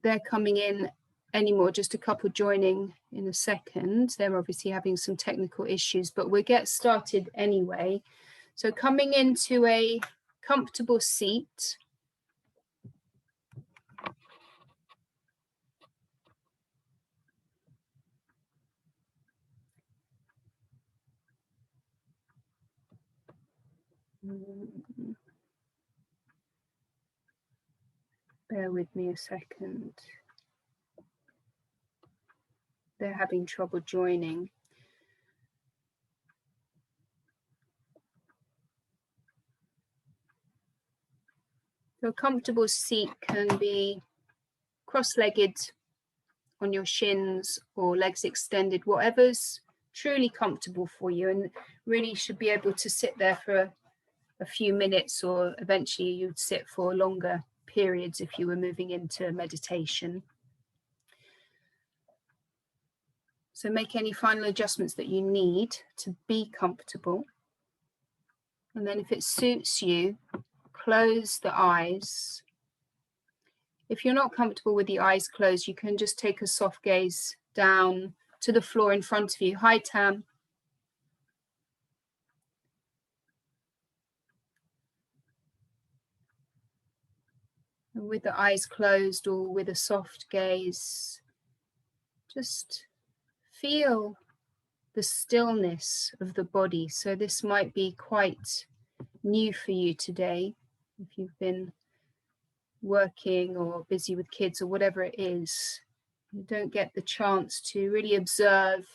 they're coming in anymore, just a couple joining in a second. They're obviously having some technical issues, but we'll get started anyway. So coming into a comfortable seat. Bear with me a second. They're having trouble joining. So a comfortable seat can be cross-legged on your shins or legs extended, whatever's truly comfortable for you, and really should be able to sit there for a few minutes, or eventually you'd sit for longer periods if you were moving into meditation. So make any final adjustments that you need to be comfortable. And then if it suits you, close the eyes. If you're not comfortable with the eyes closed, you can just take a soft gaze down to the floor in front of you. Hi, Tam. And with the eyes closed or with a soft gaze, just feel the stillness of the body. So this might be quite new for you today, if you've been working or busy with kids or whatever it is. You don't get the chance to really observe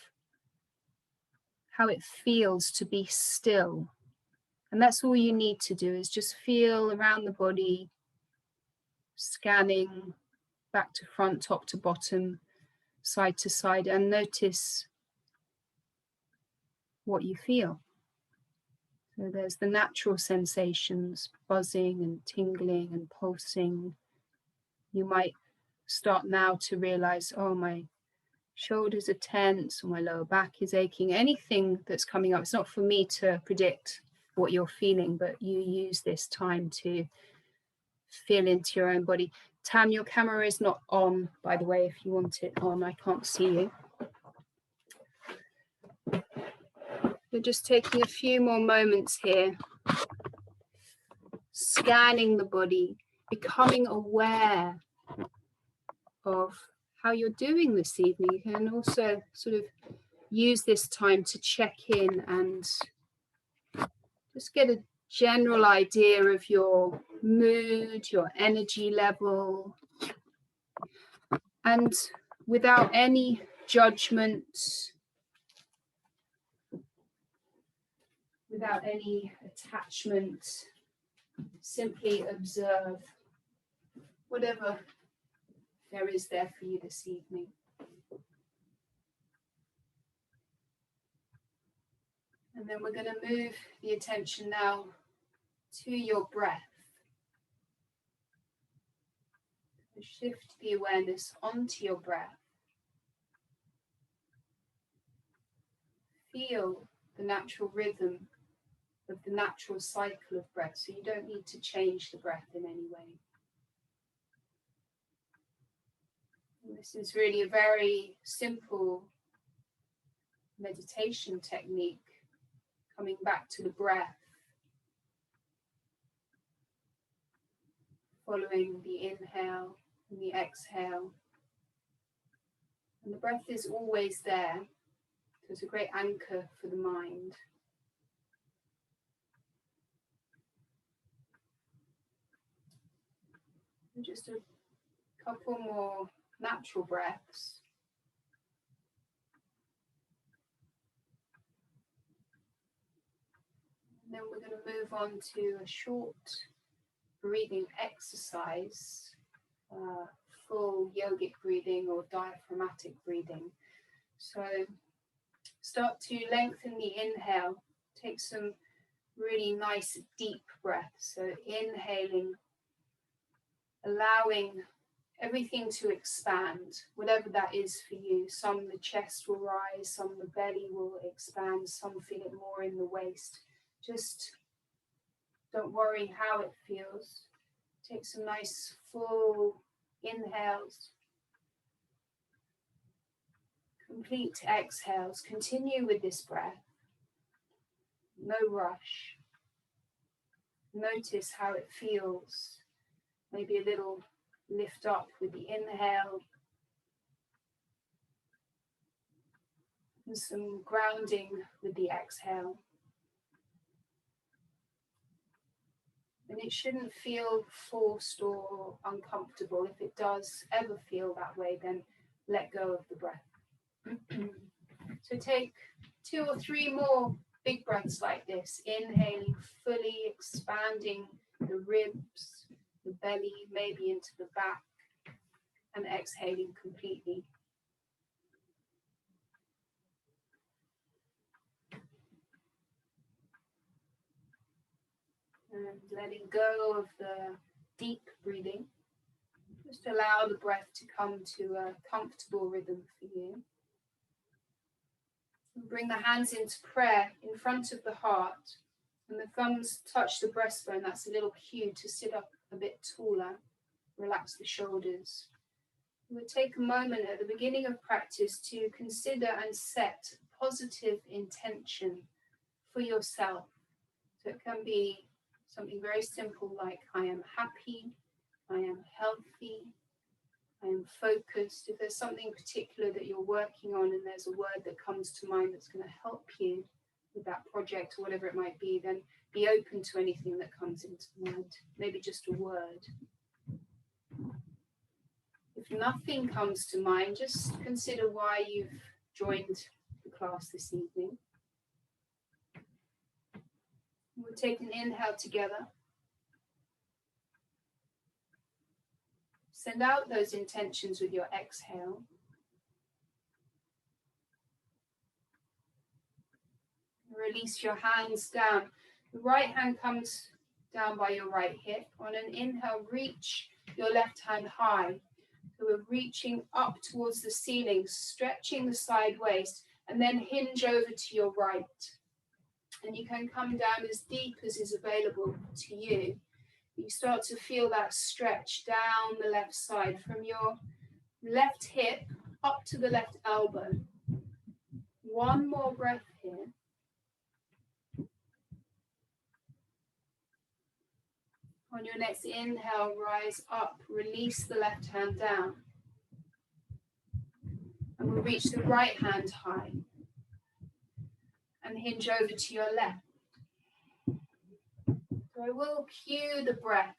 how it feels to be still. And that's all you need to do, is just feel around the body, scanning back to front, top to bottom, side to side, and notice what you feel. So there's the natural sensations, buzzing and tingling and pulsing. You might start now to realize, oh, my shoulders are tense, or my lower back is aching. Anything that's coming up, it's not for me to predict what you're feeling, but you use this time to feel into your own body. Tam, your camera is not on, by the way, if you want it on. I can't see you. We're just taking a few more moments here, scanning the body, becoming aware of how you're doing this evening. You can also sort of use this time to check in and just get a general idea of your mood, your energy level, and without any judgment, without any attachment, simply observe whatever there is there for you this evening. And then we're going to move the attention now to your breath. Shift the awareness onto your breath. Feel the natural rhythm of the natural cycle of breath, so you don't need to change the breath in any way. And this is really a very simple meditation technique, coming back to the breath, following the inhale and the exhale. And the breath is always there, so it's a great anchor for the mind. And just a couple more natural breaths. And then we're going to move on to a short breathing exercise, full yogic breathing or diaphragmatic breathing. So start to lengthen the inhale, take some really nice deep breaths. So inhaling, allowing everything to expand, whatever that is for you. Some the chest will rise, some the belly will expand, some feel it more in the waist. Just don't worry how it feels. Take some nice full inhales Complete exhales. Continue with this breath. No rush. Notice how it feels. Maybe a little lift up with the inhale. And some grounding with the exhale. And it shouldn't feel forced or uncomfortable. If it does ever feel that way, then let go of the breath. So take 2 or 3 more big breaths like this. Inhaling, fully expanding the ribs, the belly, maybe into the back. And exhaling completely. And letting go of the deep breathing. Just allow the breath to come to a comfortable rhythm for you. And bring the hands into prayer in front of the heart. And the thumbs touch the breastbone. That's a little cue to sit up a bit taller. Relax the shoulders. We'll take a moment at the beginning of practice to consider and set positive intention for yourself. So it can be something very simple like I am happy, I am healthy, I am focused. If there's something particular that you're working on and there's a word that comes to mind that's going to help you with that project or whatever it might be, then be open to anything that comes into mind, maybe just a word. If nothing comes to mind, just consider why you've joined the class this evening. We'll take an inhale together. Send out those intentions with your exhale. Release your hands down. The right hand comes down by your right hip. On an inhale, reach your left hand high. So we're reaching up towards the ceiling, stretching the side waist, and then hinge over to your right. And you can come down as deep as is available to you. You start to feel that stretch down the left side from your left hip up to the left elbow. One more breath here. On your next inhale, rise up, release the left hand down. And we'll reach the right hand high and hinge over to your left. So I will cue the breath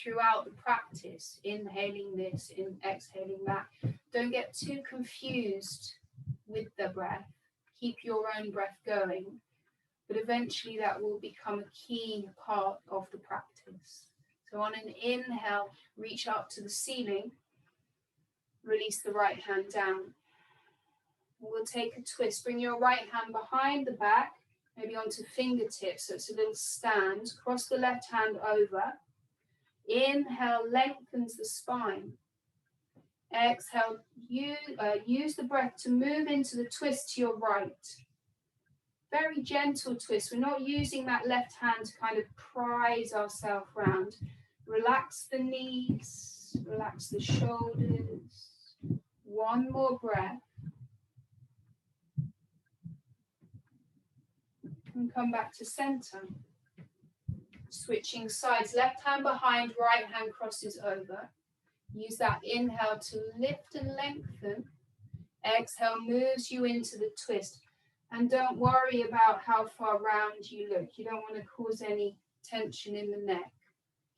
throughout the practice, inhaling this, exhaling that. Don't get too confused with the breath. Keep your own breath going, but eventually that will become a key part of the practice. So on an inhale, reach up to the ceiling, release the right hand down. We'll take a twist. Bring your right hand behind the back, maybe onto fingertips, so it's a little stand. Cross the left hand over. Inhale, lengthens the spine. Exhale, use the breath to move into the twist to your right. Very gentle twist. We're not using that left hand to kind of prise ourselves round. Relax the knees, relax the shoulders. One more breath. And come back to center. Switching sides, left hand behind, right hand crosses over. Use that inhale to lift and lengthen. Exhale moves you into the twist. And don't worry about how far round you look. You don't want to cause any tension in the neck.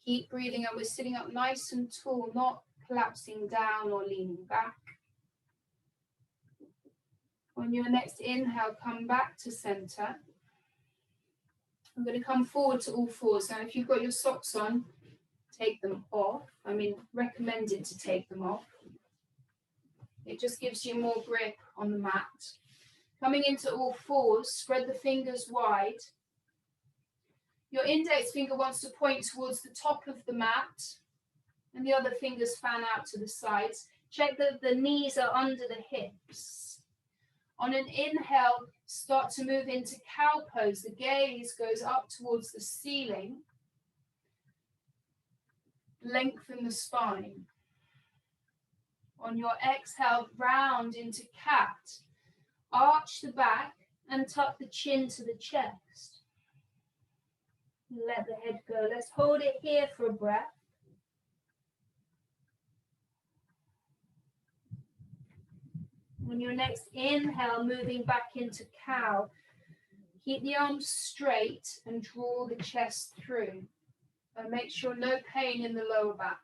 Keep breathing, and we're sitting up nice and tall, not collapsing down or leaning back. On your next inhale, come back to center. I'm going to come forward to all fours. Now, if you've got your socks on, take them off. Recommended to take them off. It just gives you more grip on the mat. Coming into all fours, spread the fingers wide. Your index finger wants to point towards the top of the mat, and the other fingers fan out to the sides. Check that the knees are under the hips. On an inhale, start to move into cow pose. The gaze goes up towards the ceiling. Lengthen the spine. On your exhale, round into cat. Arch the back and tuck the chin to the chest. Let the head go. Let's hold it here for a breath. On your next inhale, moving back into cow, keep the arms straight and draw the chest through. And make sure no pain in the lower back.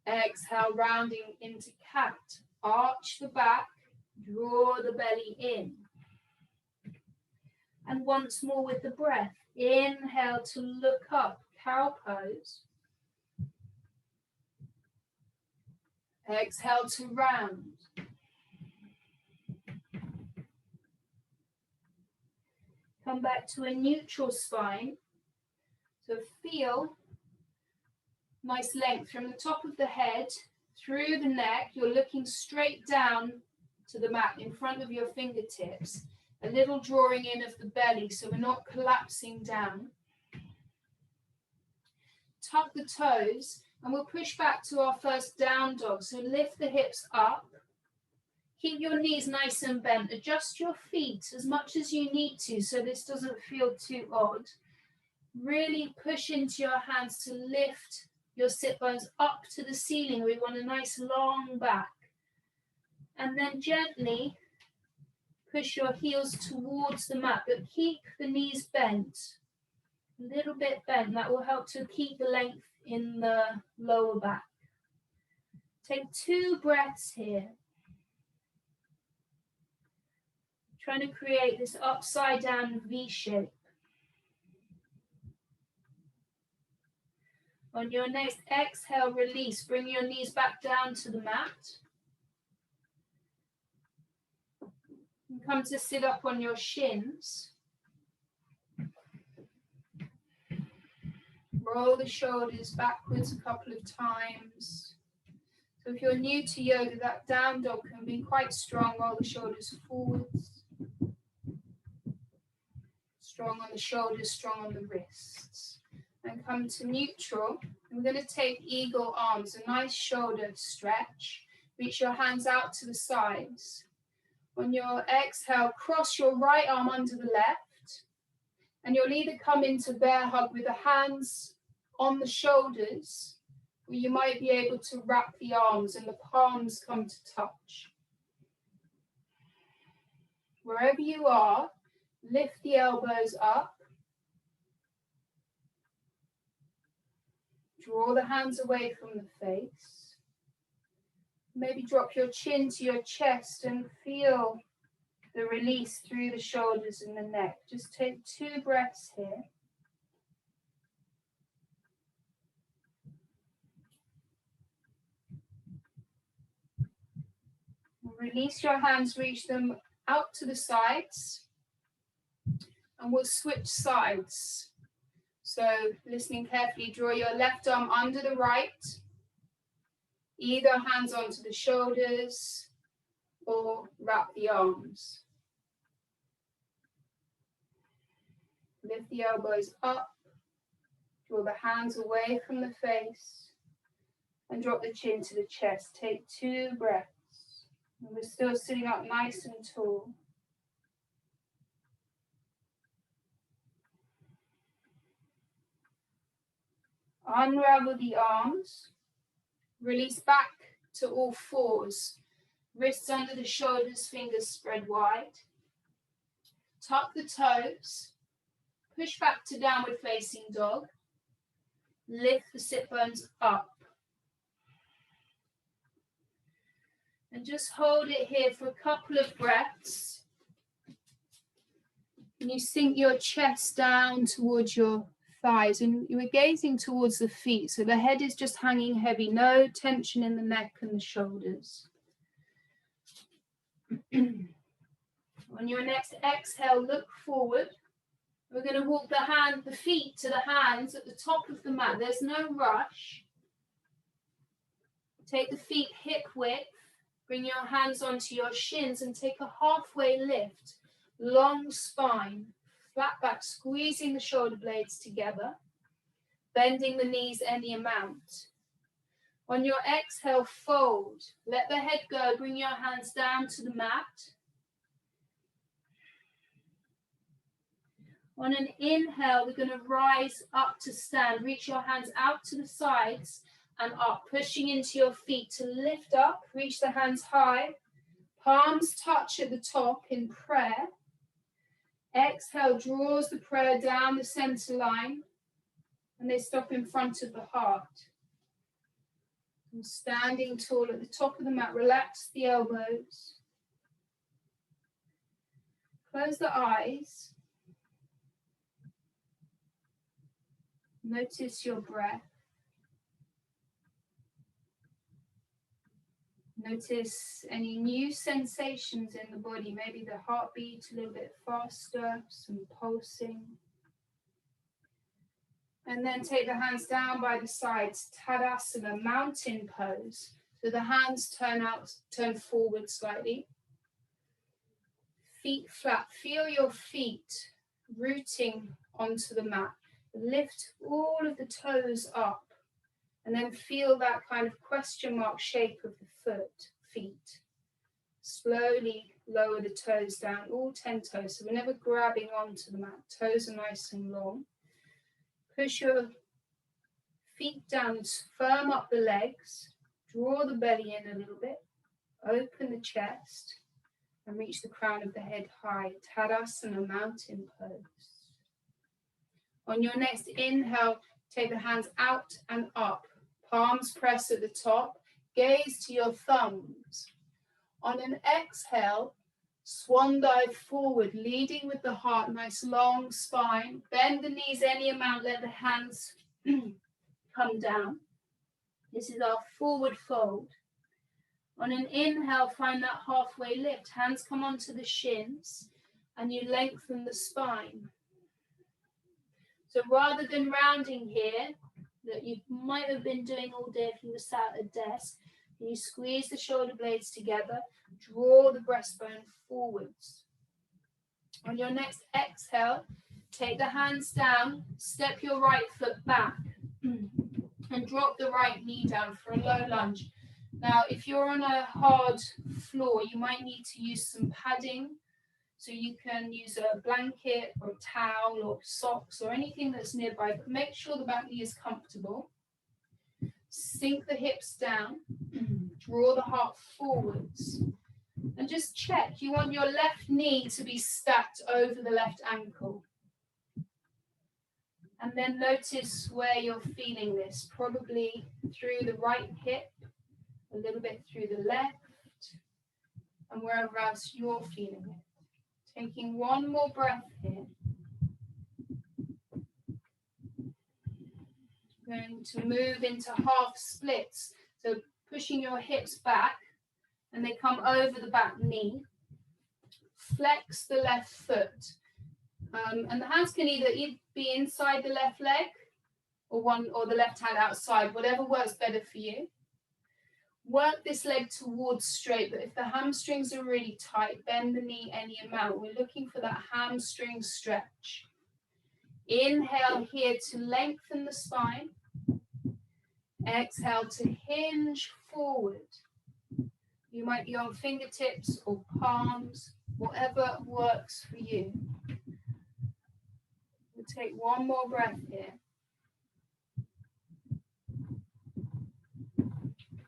Exhale, rounding into cat. Arch the back, draw the belly in. And once more with the breath. Inhale to look up, cow pose. Exhale to round. Come back to a neutral spine. So feel nice length from the top of the head through the neck. You're looking straight down to the mat in front of your fingertips. A little drawing in of the belly so we're not collapsing down. Tuck the toes and we'll push back to our first down dog. So lift the hips up. Keep your knees nice and bent. Adjust your feet as much as you need to so this doesn't feel too odd. Really push into your hands to lift your sit bones up to the ceiling. We want a nice long back. And then gently push your heels towards the mat, but keep the knees bent. A little bit bent. That will help to keep the length in the lower back. Take 2 breaths here. Trying to create this upside down V shape. On your next exhale, release. Bring your knees back down to the mat. And come to sit up on your shins. Roll the shoulders backwards a couple of times. So if you're new to yoga, that down dog can be quite strong. Roll the shoulders forwards. Strong on the shoulders, strong on the wrists. And come to neutral. And we're going to take eagle arms, a nice shoulder stretch. Reach your hands out to the sides. On your exhale, cross your right arm under the left. And you'll either come into bear hug with the hands on the shoulders, or you might be able to wrap the arms and the palms come to touch. Wherever you are, lift the elbows up. Draw the hands away from the face. Maybe drop your chin to your chest and feel the release through the shoulders and the neck. Just take 2 breaths here. Release your hands, reach them out to the sides. And we'll switch sides. So listening carefully, draw your left arm under the right. Either hands onto the shoulders or wrap the arms. Lift the elbows up. Draw the hands away from the face. And drop the chin to the chest. Take 2 breaths. And we're still sitting up nice and tall. Unravel the arms. Release back to all 4s. Wrists under the shoulders, fingers spread wide. Tuck the toes. Push back to downward facing dog. Lift the sit bones up. And just hold it here for a couple of breaths. And you sink your chest down towards your thighs and you are gazing towards the feet. So the head is just hanging heavy, no tension in the neck and the shoulders. On your next exhale, look forward. We're going to walk the feet to the hands at the top of the mat. There's no rush. Take the feet hip width. Bring your hands onto your shins and take a halfway lift. Long spine, flat back, squeezing the shoulder blades together. Bending the knees any amount. On your exhale, fold. Let the head go. Bring your hands down to the mat. On an inhale, we're going to rise up to stand. Reach your hands out to the sides and up, pushing into your feet to lift up. Reach the hands high. Palms touch at the top in prayer. Exhale draws the prayer down the center line, and they stop in front of the heart. And standing tall at the top of the mat, relax the elbows. Close the eyes. Notice your breath. Notice any new sensations in the body, maybe the heartbeat a little bit faster, some pulsing. And then take the hands down by the sides, Tadasana, mountain pose. So the hands turn forward slightly. Feet flat, feel your feet rooting onto the mat. Lift all of the toes up. And then feel that kind of question mark shape of the feet. Slowly lower the toes down, all 10 toes. So we're never grabbing onto the mat. Toes are nice and long. Push your feet down, firm up the legs. Draw the belly in a little bit. Open the chest. And reach the crown of the head high. Tadasana, mountain pose. On your next inhale, take the hands out and up. Palms press at the top, gaze to your thumbs. On an exhale, swan dive forward, leading with the heart, nice long spine. Bend the knees any amount, let the hands come down. This is our forward fold. On an inhale, find that halfway lift. Hands come onto the shins, and you lengthen the spine. So rather than rounding here, that you might have been doing all day if you were sat at a desk, you squeeze the shoulder blades together, draw the breastbone forwards. On your next exhale, take the hands down, step your right foot back, and drop the right knee down for a low lunge. Now, if you're on a hard floor, you might need to use some padding. So you can use a blanket or a towel or socks or anything that's nearby, but make sure the back knee is comfortable. Sink the hips down, draw the heart forwards, and just check. You want your left knee to be stacked over the left ankle. And then notice where you're feeling this, probably through the right hip, a little bit through the left, and wherever else you're feeling it. Taking one more breath here. Going to move into half splits. So pushing your hips back and they come over the back knee. Flex the left foot. And the hands can either be inside the left leg or the left hand outside, whatever works better for you. Work this leg towards straight, but if the hamstrings are really tight, bend the knee any amount. We're looking for that hamstring stretch. Inhale here to lengthen the spine. Exhale to hinge forward. You might be on fingertips or palms, whatever works for you. We'll take one more breath here.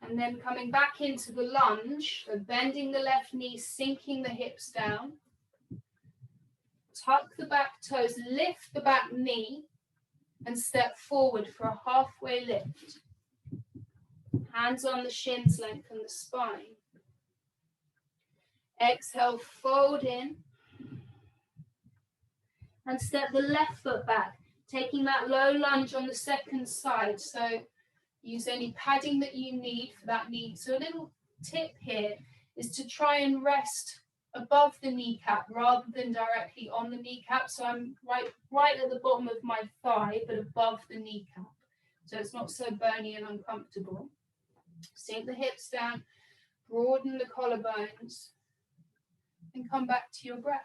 And then coming back into the lunge, so bending the left knee, sinking the hips down. Tuck the back toes, lift the back knee, and step forward for a halfway lift. Hands on the shins, lengthen the spine. Exhale, fold in. And step the left foot back, taking that low lunge on the second side. So use any padding that you need for that knee. So a little tip here is to try and rest above the kneecap rather than directly on the kneecap. So I'm right at the bottom of my thigh, but above the kneecap. So it's not so bony and uncomfortable. Sink the hips down, broaden the collarbones, and come back to your breath.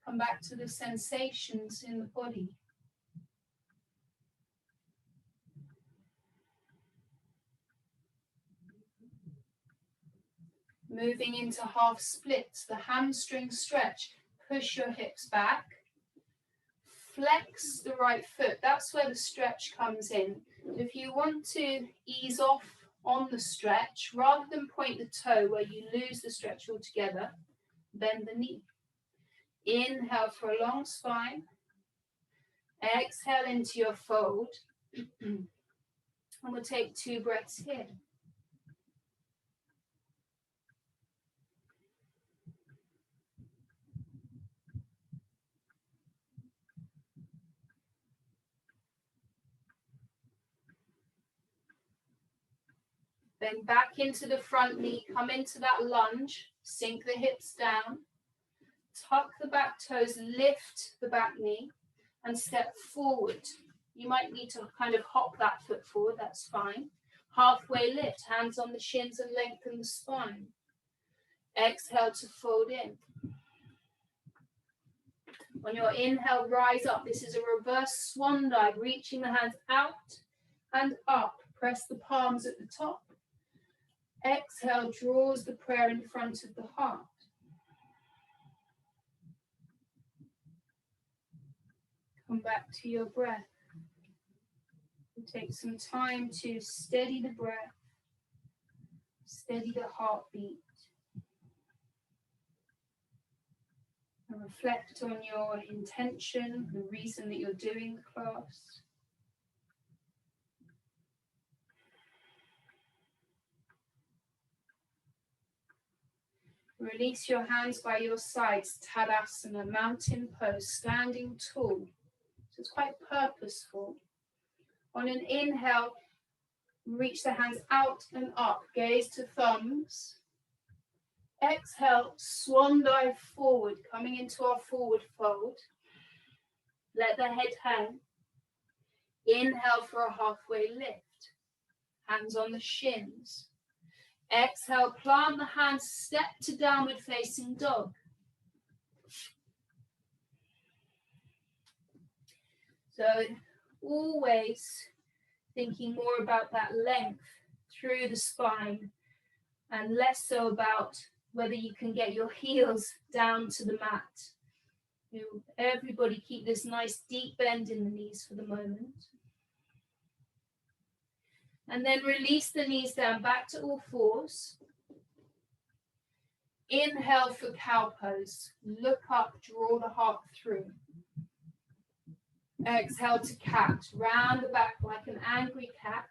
Come back to the sensations in the body. Moving into half splits, the hamstring stretch. Push your hips back. Flex the right foot. That's where the stretch comes in. If you want to ease off on the stretch, rather than point the toe where you lose the stretch altogether, bend the knee. Inhale for a long spine. Exhale into your fold. And we'll take 2 breaths here. Then back into the front knee, come into that lunge, sink the hips down, tuck the back toes, lift the back knee, and step forward. You might need to kind of hop that foot forward, that's fine. Halfway lift, hands on the shins and lengthen the spine. Exhale to fold in. On your inhale, rise up. This is a reverse swan dive, reaching the hands out and up. Press the palms at the top. Exhale draws the prayer in front of the heart. Come back to your breath. Take some time to steady the breath, steady the heartbeat, and reflect on your intention, the reason that you're doing the class. Release your hands by your sides, Tadasana, mountain pose, standing tall. So it's quite purposeful. On an inhale, reach the hands out and up, gaze to thumbs. Exhale, swan dive forward, coming into our forward fold. Let the head hang. Inhale for a halfway lift. Hands on the shins. Exhale, plant the hands, step to downward facing dog. So always thinking more about that length through the spine and less so about whether you can get your heels down to the mat. Everybody keep this nice deep bend in the knees for the moment. And then release the knees down back to all fours. Inhale for cow pose. Look up, draw the heart through. Exhale to cat. Round the back like an angry cat.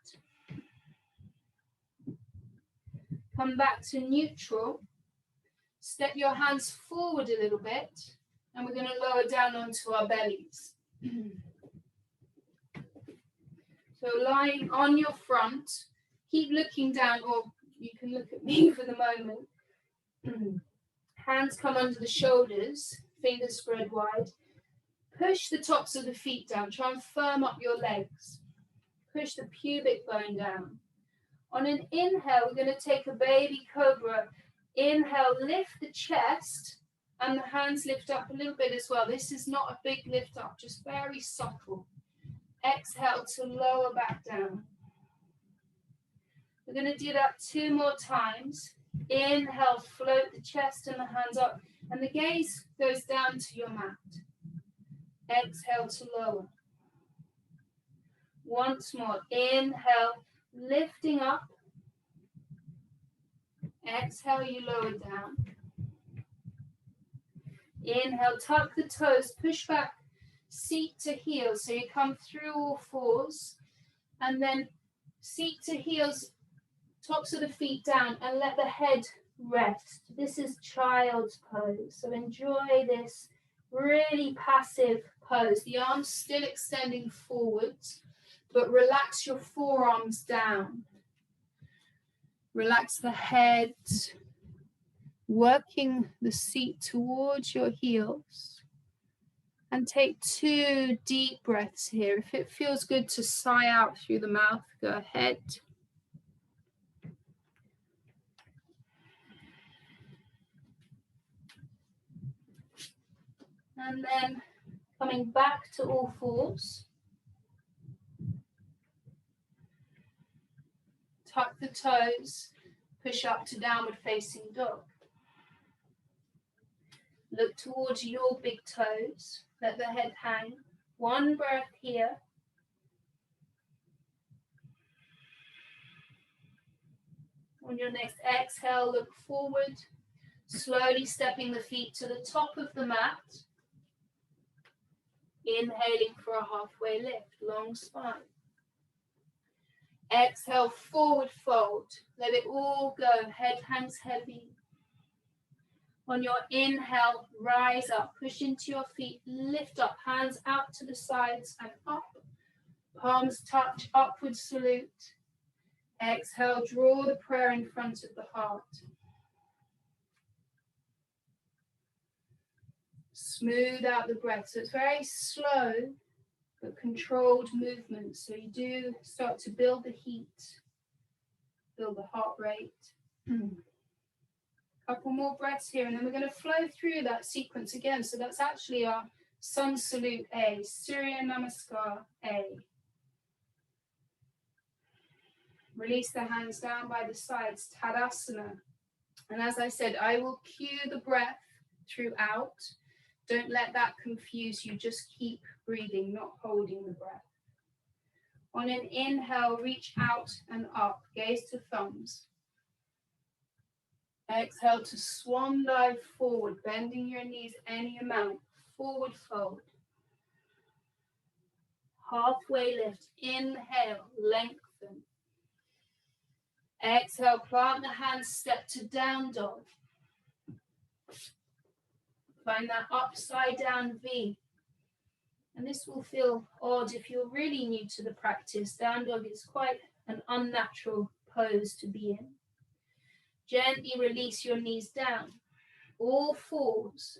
Come back to neutral. Step your hands forward a little bit. And we're going to lower down onto our bellies. So lying on your front, keep looking down, or you can look at me for the moment. Hands come under the shoulders, fingers spread wide. Push the tops of the feet down, try and firm up your legs. Push the pubic bone down. On an inhale, we're going to take a baby cobra. Inhale, lift the chest, and the hands lift up a little bit as well. This is not a big lift up, just very subtle. Exhale to lower back down. We're going to do that 2 more times. Inhale, float the chest and the hands up, and the gaze goes down to your mat. Exhale to lower. Once more. Inhale, lifting up. Exhale, you lower down. Inhale, tuck the toes, push back, seat to heels. So you come through all fours, and then seat to heels, tops of the feet down, and let the head rest. This is child's pose. So enjoy this really passive pose. The arms still extending forwards, but relax your forearms down. Relax the head, working the seat towards your heels. And take 2 deep breaths here. If it feels good to sigh out through the mouth, go ahead. And then coming back to all fours. Tuck the toes, Push up to downward facing dog. Look towards your big toes. Let the head hang. One breath here. On your next exhale, look forward, slowly stepping the feet to the top of the mat. Inhaling for a halfway lift, long spine. Exhale, forward fold. Let it all go. Head hangs heavy. On your inhale, rise up. Push into your feet. Lift up. Hands out to the sides and up. Palms touch. Upward salute. Exhale, draw the prayer in front of the heart. Smooth out the breath. So it's very slow, but controlled movement. So you do start to build the heat, build the heart rate. Couple more breaths here, and then we're going to flow through that sequence again. So that's actually our Sun Salute A, Surya Namaskar A. Release the hands down by the sides, Tadasana. And as I said, I will cue the breath throughout. Don't let that confuse you. Just keep breathing, not holding the breath. On an inhale, reach out and up. Gaze to thumbs. Exhale to swan dive forward, bending your knees any amount. Forward fold. Halfway lift. Inhale, lengthen. Exhale, plant the hands, step to down dog. Find that upside down V. And this will feel odd if you're really new to the practice. Down dog is quite an unnatural pose to be in. Gently release your knees down. All fours.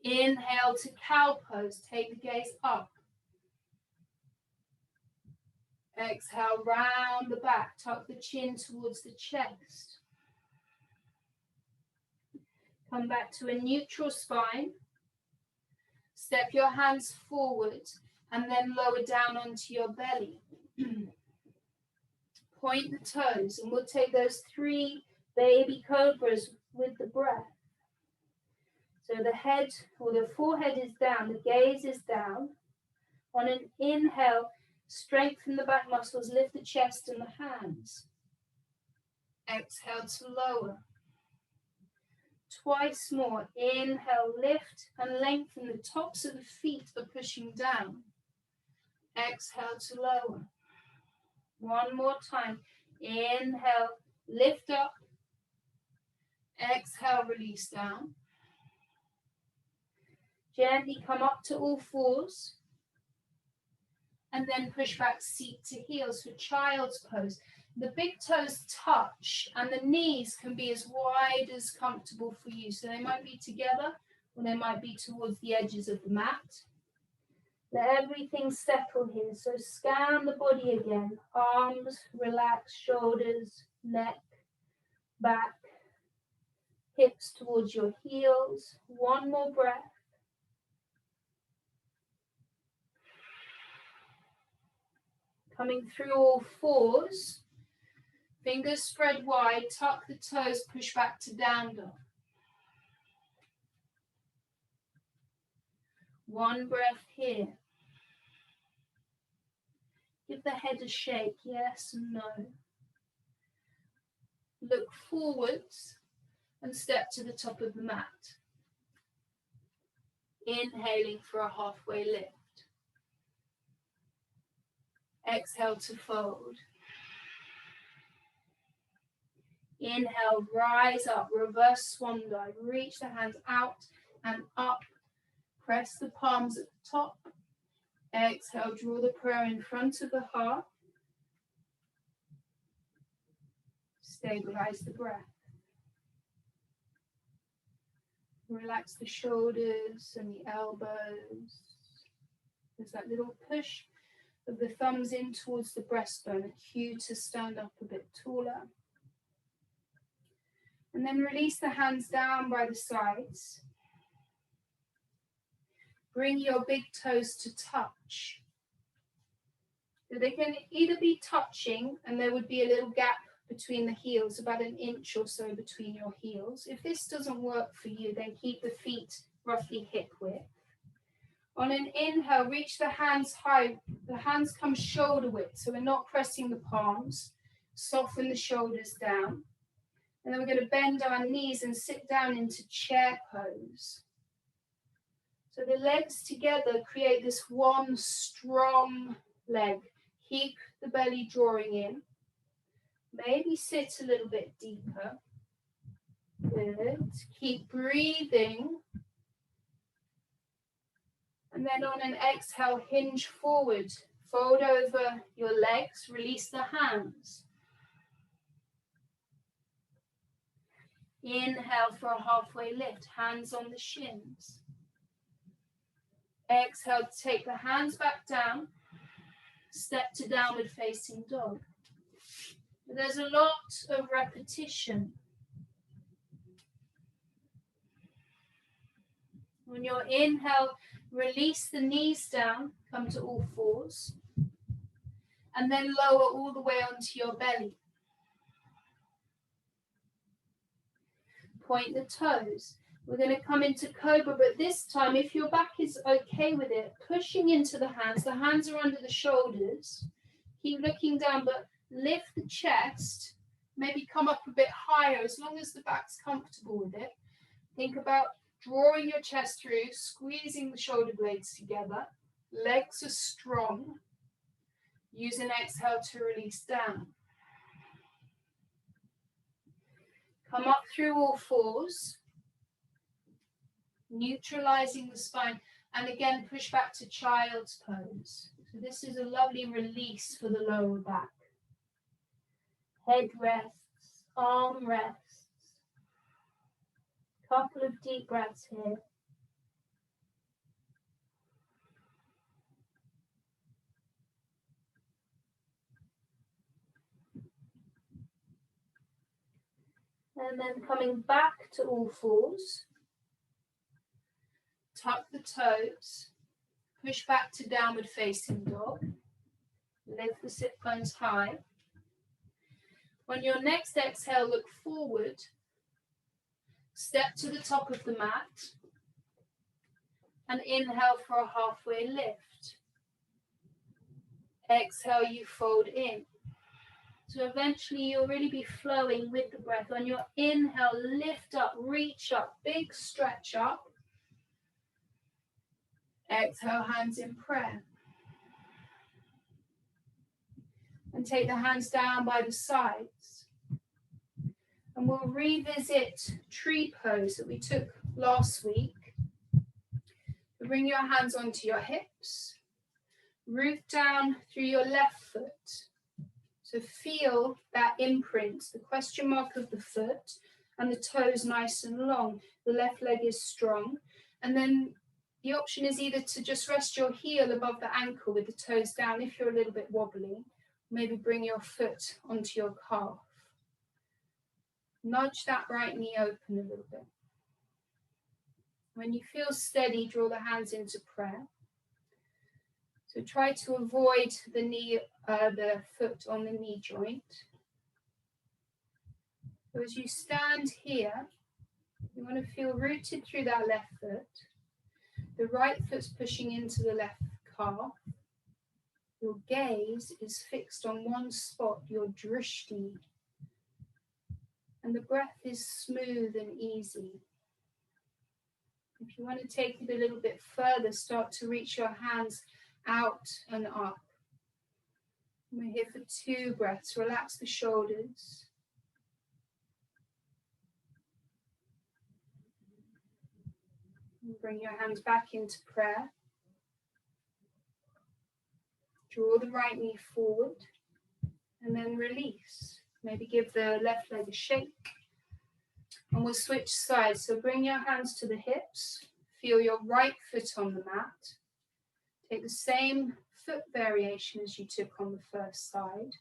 Inhale to cow pose. Take the gaze up. Exhale, round the back. Tuck the chin towards the chest. Come back to a neutral spine. Step your hands forward and then lower down onto your belly. Point the toes, and we'll take those 3 baby cobras with the breath. So the head or the forehead is down, the gaze is down. On an inhale, strengthen the back muscles, lift the chest and the hands. Exhale to lower. Twice more. Inhale, lift and lengthen. The tops of the feet are pushing down. Exhale to lower. One more time. Inhale, lift up. Exhale, release down. Gently come up to all fours. And then push back seat to heels for child's pose. The big toes touch and the knees can be as wide as comfortable for you. So they might be together or they might be towards the edges of the mat. Let everything settle here. So scan the body again. Arms, relax, shoulders, neck, back, hips towards your heels. One more breath. Coming through all fours. Fingers spread wide, tuck the toes, push back to down dog. One breath here. Give the head a shake, yes and no. Look forwards and step to the top of the mat. Inhaling for a halfway lift. Exhale to fold. Inhale, rise up, reverse swan dive. Reach the hands out and up. Press the palms at the top. Exhale, draw the prayer in front of the heart. Stabilize the breath. Relax the shoulders and the elbows. There's that little push of the thumbs in towards the breastbone, a cue to stand up a bit taller. And then release the hands down by the sides. Bring your big toes to touch. So they can either be touching and there would be a little gap between the heels, about an inch or so between your heels. If this doesn't work for you, then keep the feet roughly hip width. On an inhale, reach the hands high. The hands come shoulder width, so we're not pressing the palms. Soften the shoulders down. And then we're going to bend our knees and sit down into chair pose. So the legs together create this one strong leg. Keep the belly drawing in. Maybe sit a little bit deeper. Good. Keep breathing. And then on an exhale, hinge forward. Fold over your legs. Release the hands. Inhale for a halfway lift. Hands on the shins. Exhale, take the hands back down. Step to downward facing dog. There's a lot of repetition. On your inhale, release the knees down, come to all fours, and then lower all the way onto your belly. Point the toes. We're going to come into cobra, but this time, if your back is okay with it, pushing into the hands are under the shoulders. Keep looking down, but lift the chest, maybe come up a bit higher as long as the back's comfortable with it. Think about drawing your chest through, squeezing the shoulder blades together. Legs are strong. Use an exhale to release down. Come up through all fours, neutralizing the spine, and again push back to child's pose. So this is a lovely release for the lower back. Head rests, arm rests. Couple of deep breaths here. And then coming back to all fours. Tuck the toes. Push back to downward facing dog. Lift the sit bones high. On your next exhale, look forward. Step to the top of the mat. And inhale for a halfway lift. Exhale, you fold in. So eventually you'll really be flowing with the breath. On your inhale, lift up, reach up, big stretch up. Exhale, hands in prayer. And take the hands down by the sides. And we'll revisit tree pose that we took last week. Bring your hands onto your hips. Root down through your left foot. So feel that imprint, the question mark of the foot, and the toes nice and long. The left leg is strong. And then the option is either to just rest your heel above the ankle with the toes down if you're a little bit wobbly. Maybe bring your foot onto your calf. Nudge that right knee open a little bit. When you feel steady, draw the hands into prayer. So try to avoid the foot on the knee joint. So as you stand here, you want to feel rooted through that left foot. The right foot's pushing into the left calf. Your gaze is fixed on one spot, your drishti. And the breath is smooth and easy. If you want to take it a little bit further, start to reach your hands out and up. We're here for 2 breaths. Relax the shoulders. And bring your hands back into prayer. Draw the right knee forward and then release. Maybe give the left leg a shake. And we'll switch sides. So bring your hands to the hips. Feel your right foot on the mat. Take the same foot variation as you took on the first side.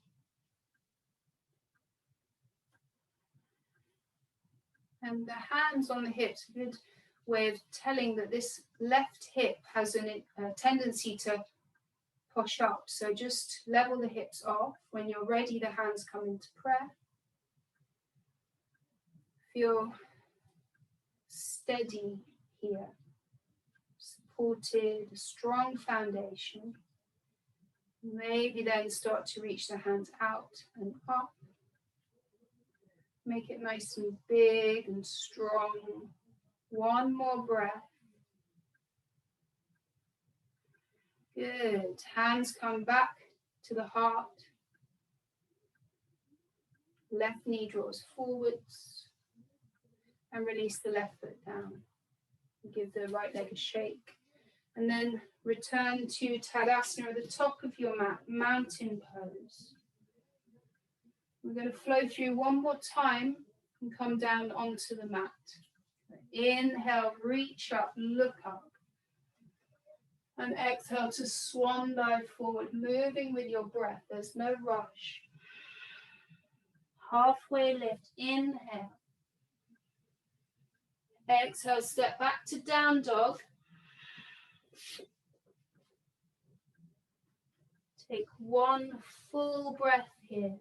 And the hands on the hips, a good way of telling that this left hip has a tendency to push up. So just level the hips off. When you're ready, the hands come into prayer. feel steady here, supported, a strong foundation. Maybe then start to reach the hands out and up. Make it nice and big and strong. One more breath. Good. Hands come back to the heart. Left knee draws forwards. And release the left foot down. Give the right leg a shake. And then return to Tadasana at the top of your mat, mountain pose. We're going to flow through one more time and come down onto the mat. Inhale, reach up, look up. And exhale to swan dive forward, moving with your breath. There's no rush. Halfway lift, inhale. Exhale, step back to down dog. Take one full breath here.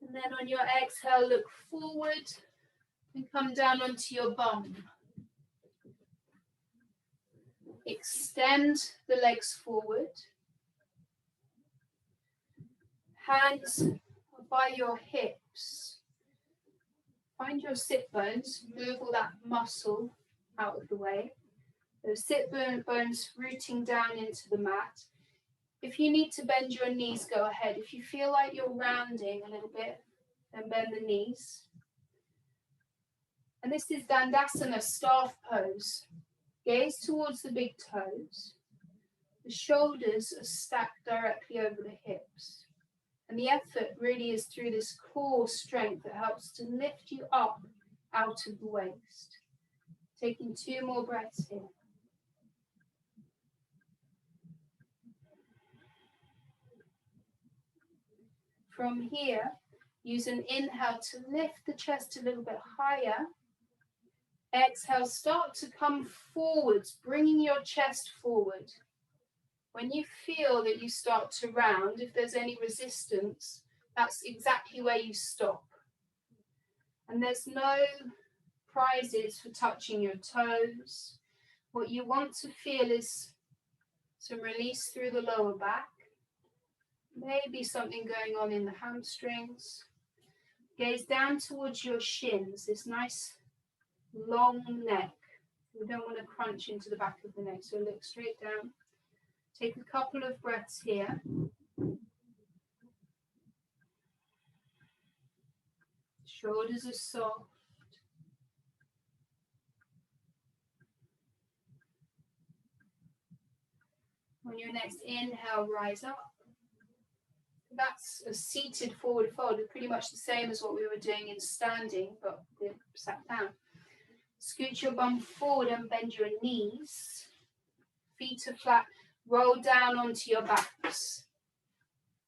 And then on your exhale, look forward and come down onto your bum. Extend the legs forward. Hands by your hips. Find your sit bones, move all that muscle out of the way. Those sit bones rooting down into the mat. If you need to bend your knees, go ahead. If you feel like you're rounding a little bit, then bend the knees. And this is Dandasana, staff pose. Gaze towards the big toes. The shoulders are stacked directly over the hips. And the effort really is through this core strength that helps to lift you up out of the waist. Taking 2 more breaths here. From here, use an inhale to lift the chest a little bit higher. Exhale, start to come forwards, bringing your chest forward. When you feel that you start to round, if there's any resistance, that's exactly where you stop. And there's no prizes for touching your toes. What you want to feel is some release through the lower back. Maybe something going on in the hamstrings. Gaze down towards your shins, this nice long neck. We don't want to crunch into the back of the neck, so look straight down. Take a couple of breaths here. Shoulders are soft. On your next inhale, rise up. That's a seated forward fold, pretty much the same as what we were doing in standing, but we're sat down. Scoot your bum forward and bend your knees. Feet are flat. Roll down onto your backs.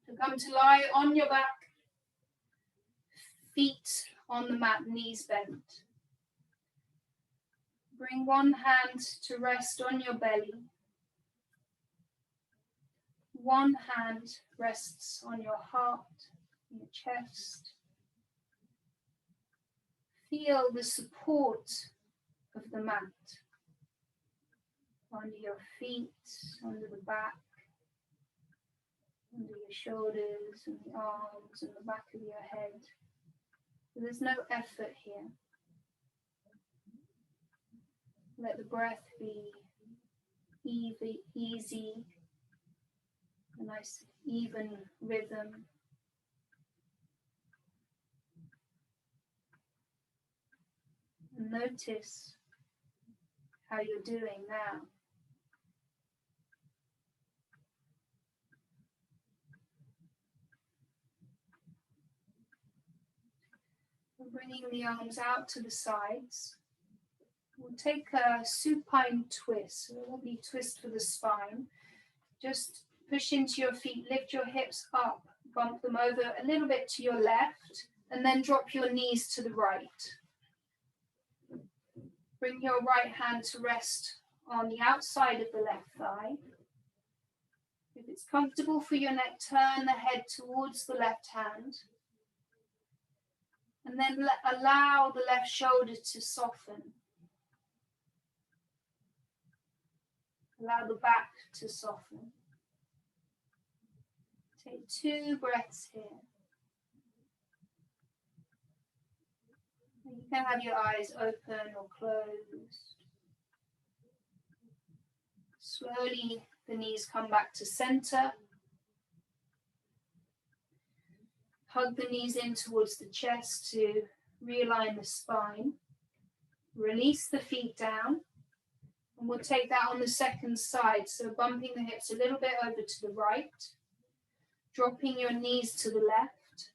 So come to lie on your back. Feet on the mat, knees bent. Bring one hand to rest on your belly. One hand rests on your heart, your chest. Feel the support of the mat under your feet, under the back, under your shoulders and the arms and the back of your head. There's no effort here. Let the breath be easy, a nice even rhythm. And notice how you're doing now. We're bringing the arms out to the sides. We'll take a supine twist. So it won't be twist for the spine. Just push into your feet, lift your hips up, bump them over a little bit to your left, and then drop your knees to the right. Bring your right hand to rest on the outside of the left thigh. If it's comfortable for your neck, turn the head towards the left hand. And then allow the left shoulder to soften. Allow the back to soften. Take 2 breaths here. You can have your eyes open or closed. Slowly, the knees come back to center. Hug the knees in towards the chest to realign the spine. Release the feet down. And we'll take that on the second side. So bumping the hips a little bit over to the right. Dropping your knees to the left.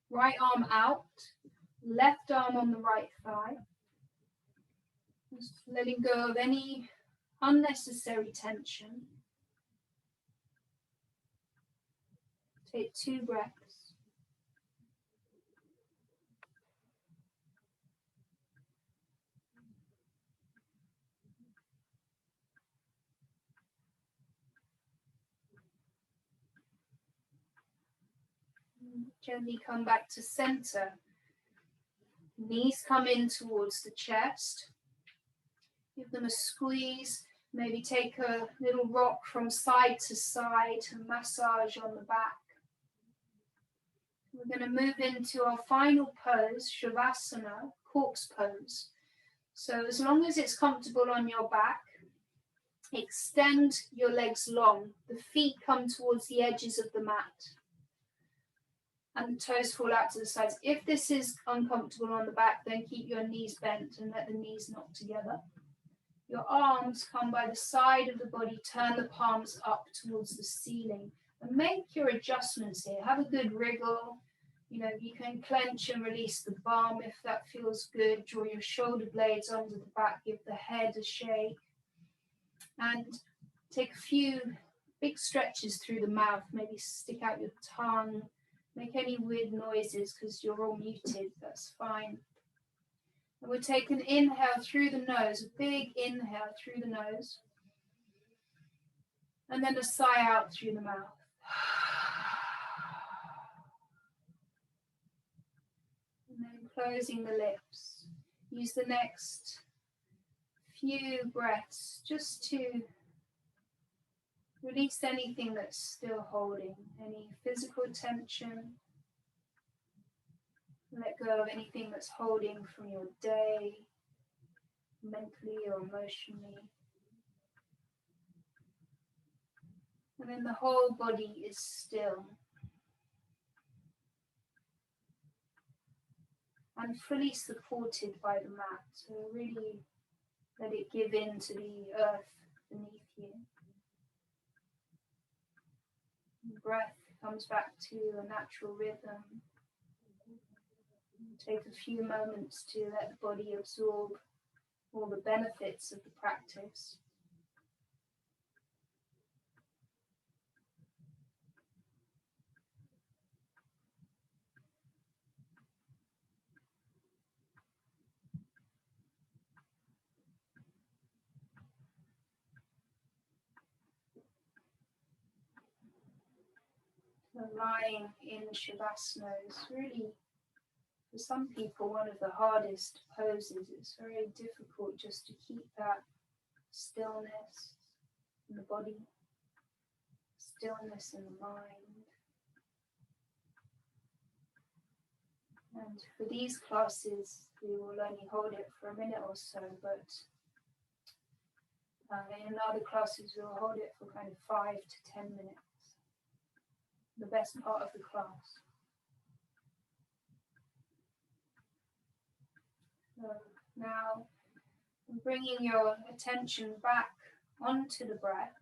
Right arm out. Left arm on the right thigh. Just letting go of any unnecessary tension. Take 2 breaths. Gently come back to center. Knees come in towards the chest. Give them a squeeze. Maybe take a little rock from side to side and massage on the back. We're going to move into our final pose, Shavasana, corpse pose. So as long as it's comfortable on your back, extend your legs long. The feet come towards the edges of the mat. And the toes fall out to the sides. If this is uncomfortable on the back, then keep your knees bent and let the knees knock together. Your arms come by the side of the body, turn the palms up towards the ceiling. And make your adjustments here. Have a good wriggle. You know, you can clench and release the bum if that feels good. Draw your shoulder blades under the back, give the head a shake. And take a few big stretches through the mouth. Maybe stick out your tongue. Make any weird noises because you're all muted, that's fine. And we'll take an inhale through the nose, a big inhale through the nose. And then a sigh out through the mouth. And then closing the lips. Use the next few breaths just to release anything that's still holding, any physical tension. Let go of anything that's holding from your day, mentally or emotionally. And then the whole body is still. And fully supported by the mat. So really let it give in to the earth beneath you. The breath comes back to a natural rhythm. Take a few moments to let the body absorb all the benefits of the practice. So lying in Shavasana is really, for some people, one of the hardest poses. It's very difficult just to keep that stillness in the body, stillness in the mind. And for these classes, we will only hold it for a minute or so, but in other classes, we'll hold it for kind of 5 to 10 minutes, the best part of the class. So now, bringing your attention back onto the breath,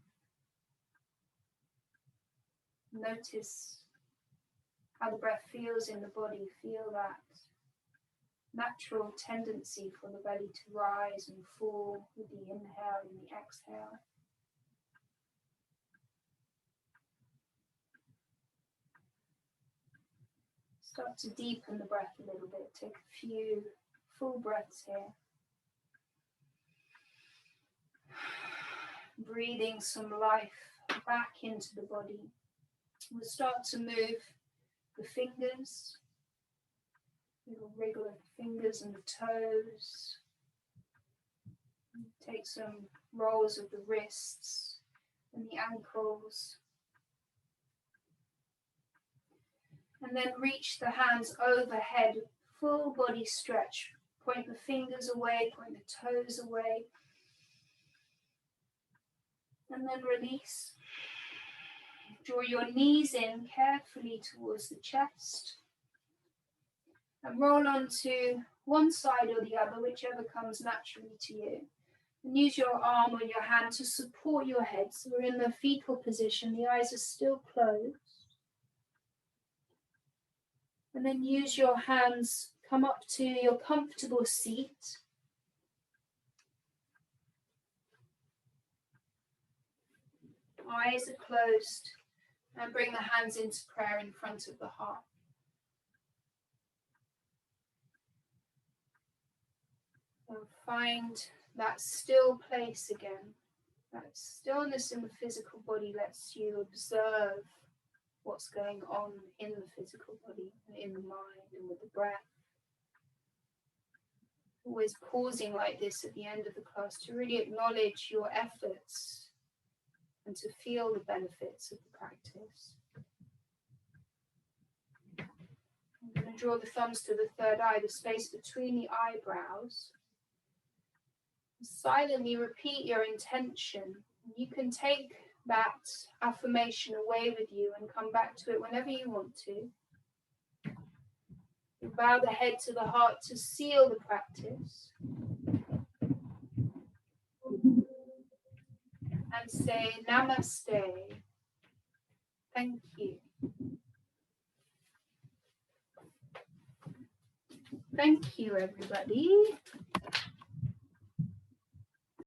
notice how the breath feels in the body. Feel that natural tendency for the belly to rise and fall with the inhale and the exhale. Start to deepen the breath a little bit. Take a few full breaths here. Breathing some life back into the body. We'll start to move the fingers. Little wriggle of the fingers and the toes. Take some rolls of the wrists and the ankles. And then reach the hands overhead, full body stretch. Point the fingers away, point the toes away. And then release. Draw your knees in carefully towards the chest. And roll onto one side or the other, whichever comes naturally to you. And use your arm or your hand to support your head. So we're in the fetal position, the eyes are still closed. And then use your hands, come up to your comfortable seat. Eyes are closed. And bring the hands into prayer in front of the heart. And find that still place again. That stillness in the physical body lets you observe what's going on in the physical body, and in the mind, and with the breath. Always pausing like this at the end of the class to really acknowledge your efforts and to feel the benefits of the practice. I'm going to draw the thumbs to the third eye, the space between the eyebrows. Silently repeat your intention. You can take that affirmation away with you and come back to it whenever you want to. You bow the head to the heart to seal the practice. And say Namaste. Thank you. Thank you, everybody.